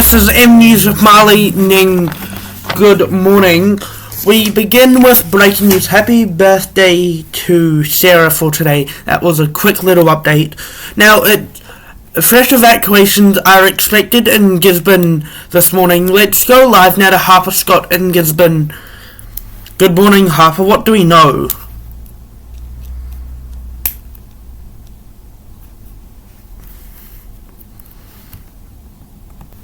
This is M News with Marley. Good morning. We begin with breaking news. Happy birthday to Sarah for today. That was a quick little update. Now, fresh evacuations are expected in Gisborne this morning. Let's go live now to Harper Scott in Gisborne. Good morning, Harper. What do we know?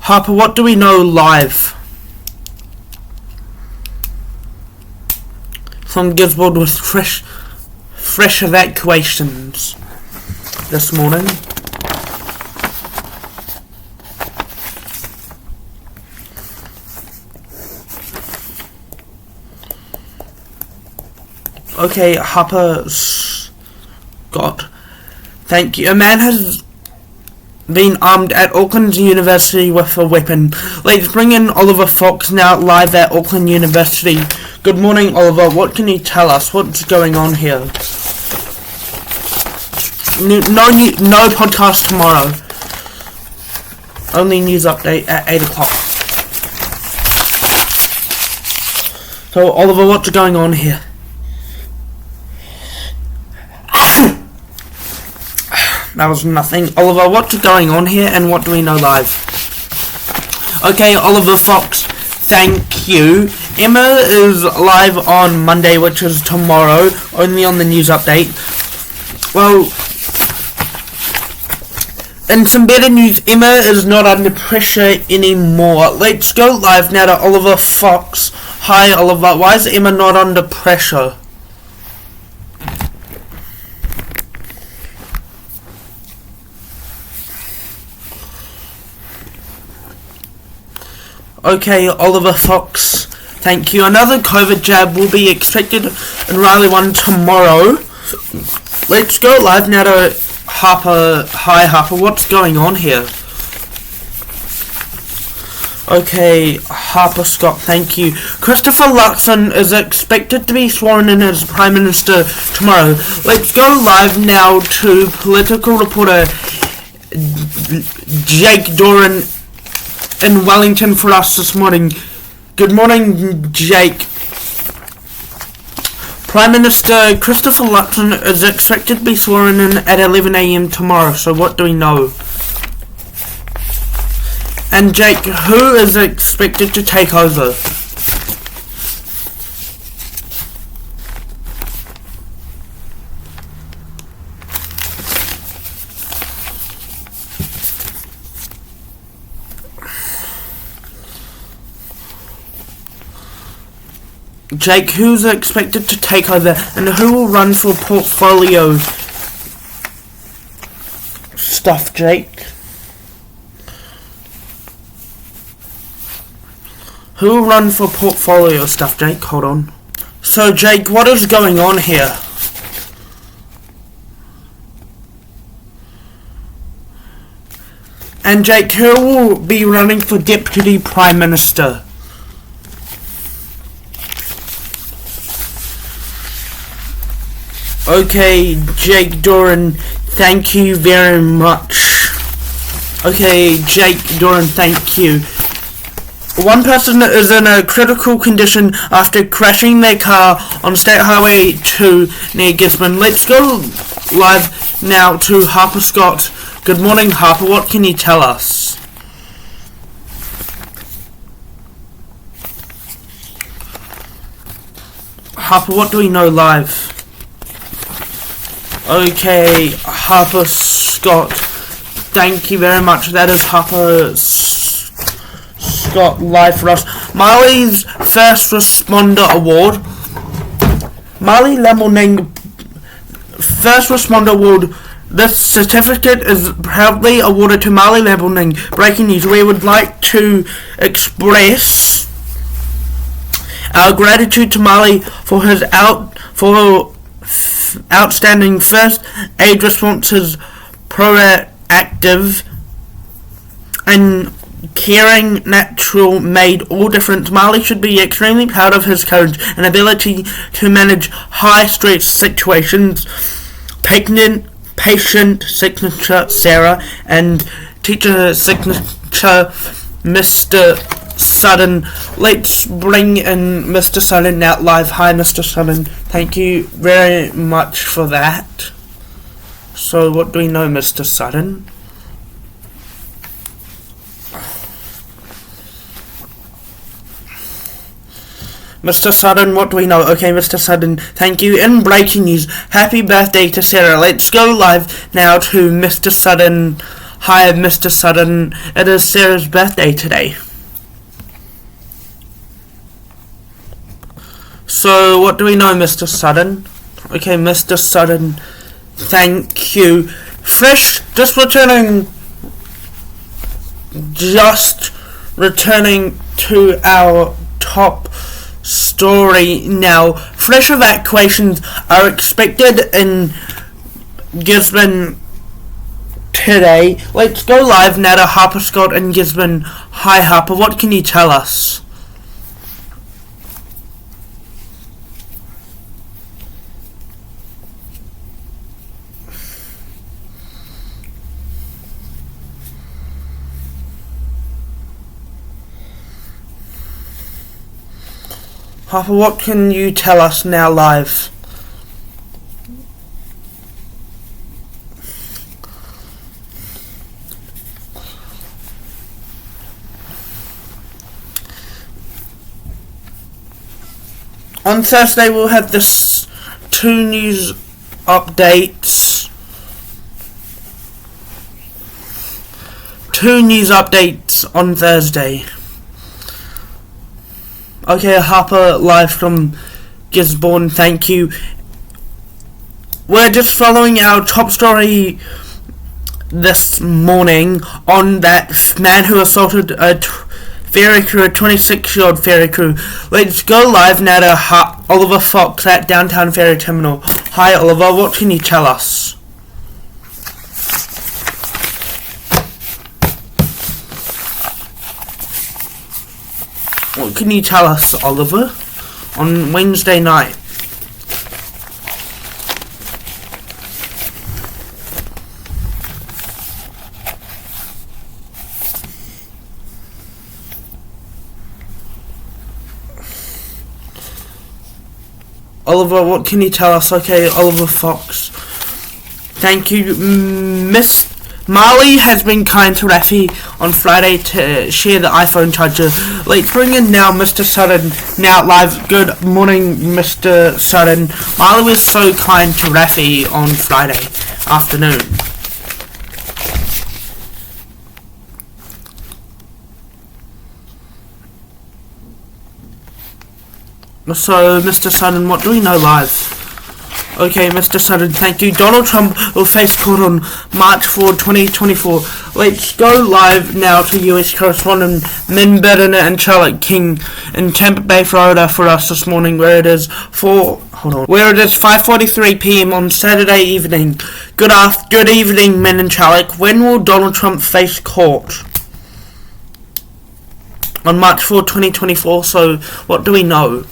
Harper, what do we know live from Gisborne with fresh evacuations this morning? Okay, Harper Scott. Thank you. A man has been armed at Auckland University with a weapon. Let's bring in Oliver Fox now live at Auckland University. Good morning, Oliver. What can you tell us? What's going on here? No podcast tomorrow. Only news update at 8 o'clock. So, Oliver, what's going on here? That was nothing. Oliver, what's going on here and what do we know live? Okay, Oliver Fox, thank you. Emma is live on Monday, which is tomorrow, only on the news update. Well, in some better news, Emma is not under pressure anymore. Let's go live now to Oliver Fox. Hi, Oliver. Why is Emma not under pressure? Okay, Oliver Fox, thank you. Another COVID jab will be expected in Railway 1 tomorrow. Let's go live now to Harper. Hi, Harper. What's going on here? Okay, Harper Scott, thank you. Christopher Luxon is expected to be sworn in as Prime Minister tomorrow. Let's go live now to political reporter Jake Doran in Wellington for us this morning. Good morning, Jake. Prime Minister Christopher Luxon is expected to be sworn in at 11 a.m. tomorrow, so what do we know? And Jake, who is expected to take over? Jake, who's expected to take over and who will run for portfolio stuff, Jake? Who will run for portfolio stuff, Jake? Hold on. So, Jake, what is going on here? And Jake, who will be running for Deputy Prime Minister? Okay, Jake Doran, thank you very much. Okay, Jake Doran, thank you. One person is in a critical condition after crashing their car on State Highway 2 near Gisborne. Let's go live now to Harper Scott. Good morning, Harper. What can you tell us? Harper, what do we know live? Okay, Harper Scott, thank you very much. That is Harper Scott live for us. Marley's First Responder Award. Marley Lemelning First Responder Award. This certificate is proudly awarded to Marley Lemelning. Breaking news, we would like to express our gratitude to Marley for his outstanding first aid responses, proactive and caring natural made all difference. Marley should be extremely proud of his courage and ability to manage high stress situations. Patient signature Sarah and teacher signature Mr. Sutton. Let's bring in Mr. Sutton out live. Hi, Mr. Sutton. Thank you very much for that. So, what do we know, Mr. Sutton? Mr. Sutton, what do we know? Okay, Mr. Sutton, thank you. In breaking news, happy birthday to Sarah. Let's go live now to Mr. Sutton. Hi, Mr. Sutton. It is Sarah's birthday today. So, what do we know, Mr. Sutton? Okay, Mr. Sutton, thank you. Fresh, just returning to our top story now. Fresh evacuations are expected in Gisborne today. Let's go live now to Harper Scott in Gisborne. Hi Harper, what can you tell us? Harper, what can you tell us now live? On Thursday we'll have this two news updates. Two news updates on Thursday. Okay, Harper, live from Gisborne, thank you. We're just following our top story this morning on that man who assaulted a ferry crew, a 26-year-old ferry crew. Let's go live now to Oliver Fox at Downtown Ferry Terminal. Hi Oliver, what can you tell us? What can you tell us, Oliver, on Wednesday night? Oliver, what can you tell us? Okay, Oliver Fox. Thank you. Miss Marley has been kind to Raffy on Friday to share the iPhone charger. Let's bring in now Mr. Sutton, now live. Good morning, Mr. Sutton. Marley was so kind to Raffy on Friday afternoon. So, Mr. Sutton, what do we know live? Okay, Mr. Sutton, thank you. Donald Trump will face court on March 4, 2024. Let's go live now to US correspondent Min Bedden and Charlotte King in Tampa Bay, Florida for us this morning, where it is 5:43 p.m. on Saturday evening. Good evening, Min and Charlotte. When will Donald Trump face court? On March 4, 2024, so what do we know?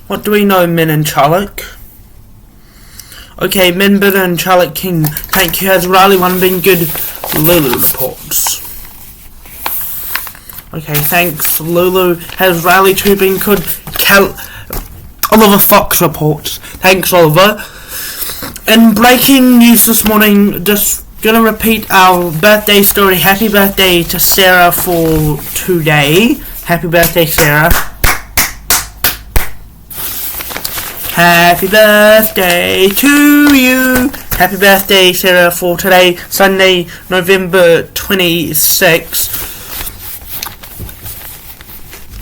What do we know, Min and Charlotte? Okay, Min Bedden and Charlotte King. Thank you. Has Riley 1 been good? Lulu reports. Okay, thanks, Lulu. Has Riley 2 been good? Oliver Fox reports. Thanks, Oliver. In breaking news this morning, just gonna repeat our birthday story. Happy birthday to Sarah for today. Happy birthday, Sarah. Happy birthday to you. Happy birthday, Sarah, for today, Sunday, November 26th.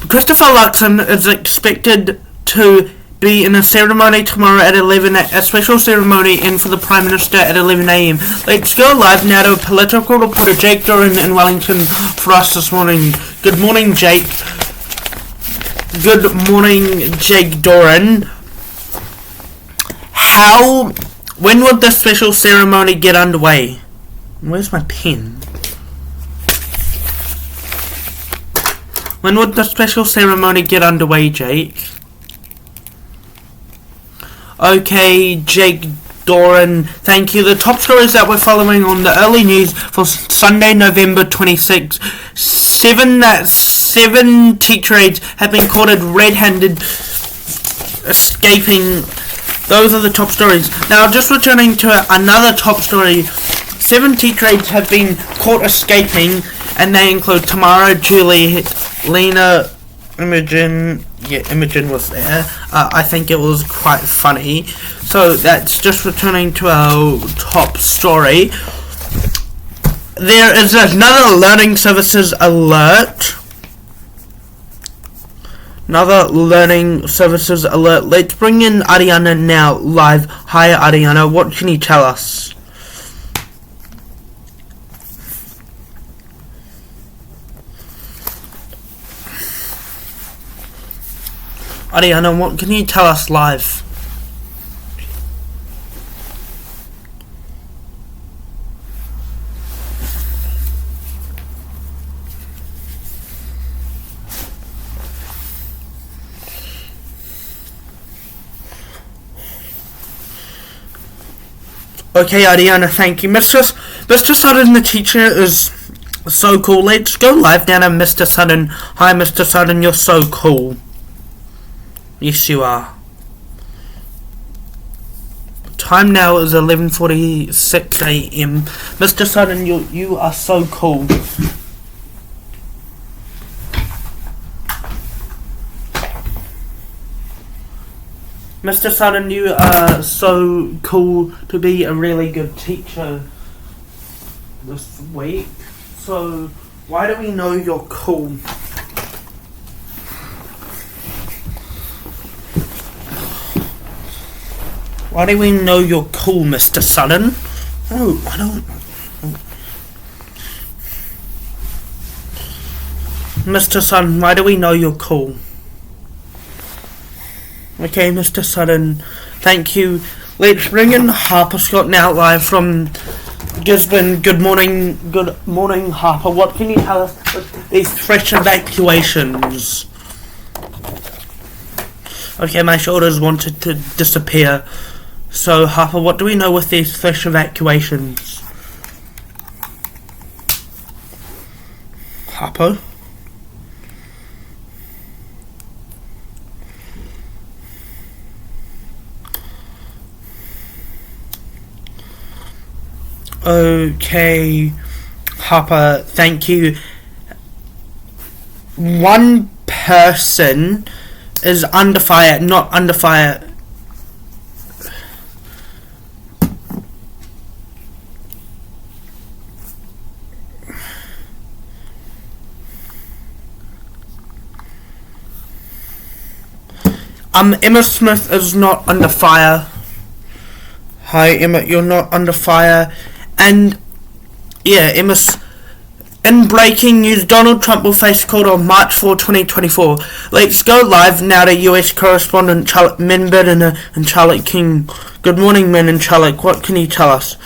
Christopher Luxon is expected to be in a ceremony tomorrow at 11, a special ceremony and for the Prime Minister at 11 a.m. Let's go live now to political reporter Jake Doran in Wellington for us this morning. Good morning, Jake. Good morning, Jake Doran. When would the special ceremony get underway? Where's my pen? When would the special ceremony get underway, Jake? Okay, Jake Doran, thank you. The top stories that we're following on the early news for Sunday, November 26. Seven teacher aides have been caught red-handed escaping. Those are the top stories. Now, just returning to another top story. 7 teacher aides have been caught escaping, and they include Tamara, Julie, Lena, Imogen. Yeah, Imogen was there. I think it was quite funny. So that's just returning to our top story. There is another learning services alert. Let's bring in Ariana now live. Hi Ariana, what can you tell us? Ariana, what can you tell us live? Okay, Ariana, thank you. Mr. Sutton, the teacher, is so cool. Let's go live down to Mr. Sutton. Hi, Mr. Sutton, you're so cool. Yes, you are. Time now is 11:46 a.m. Mr. Sutton, you are so cool. Mr. Sutton, you are so cool to be a really good teacher this week. So, why do we know you're cool? Why do we know you're cool, Mr. Sutton? Oh, I don't... Mr. Sutton, why do we know you're cool? Okay, Mr. Sutton, thank you. Let's bring in Harper Scott now live from Gisborne. Good morning, Harper. What can you tell us about these fresh evacuations? Okay, my shoulders wanted to disappear. So, Harper, what do we know with these fresh evacuations? Harper? Okay, Harper, thank you. One person is under fire, not under fire. Emma Smith is not under fire. Hi, Emma, you're not under fire. And, yeah, in breaking news, Donald Trump will face court on March 4, 2024. Let's go live now to US correspondent Min Bidden and Charlotte King. Good morning, Min and Charlotte. What can you tell us?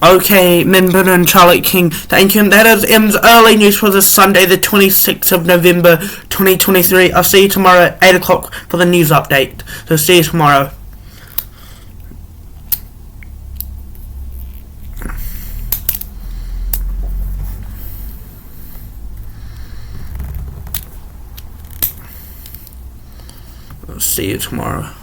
Okay, Min Bidden and Charlotte King. Thank you. That is M's early news for this Sunday, the 26th of November, 2023. I'll see you tomorrow at 8 o'clock for the news update. So see you tomorrow. See you tomorrow.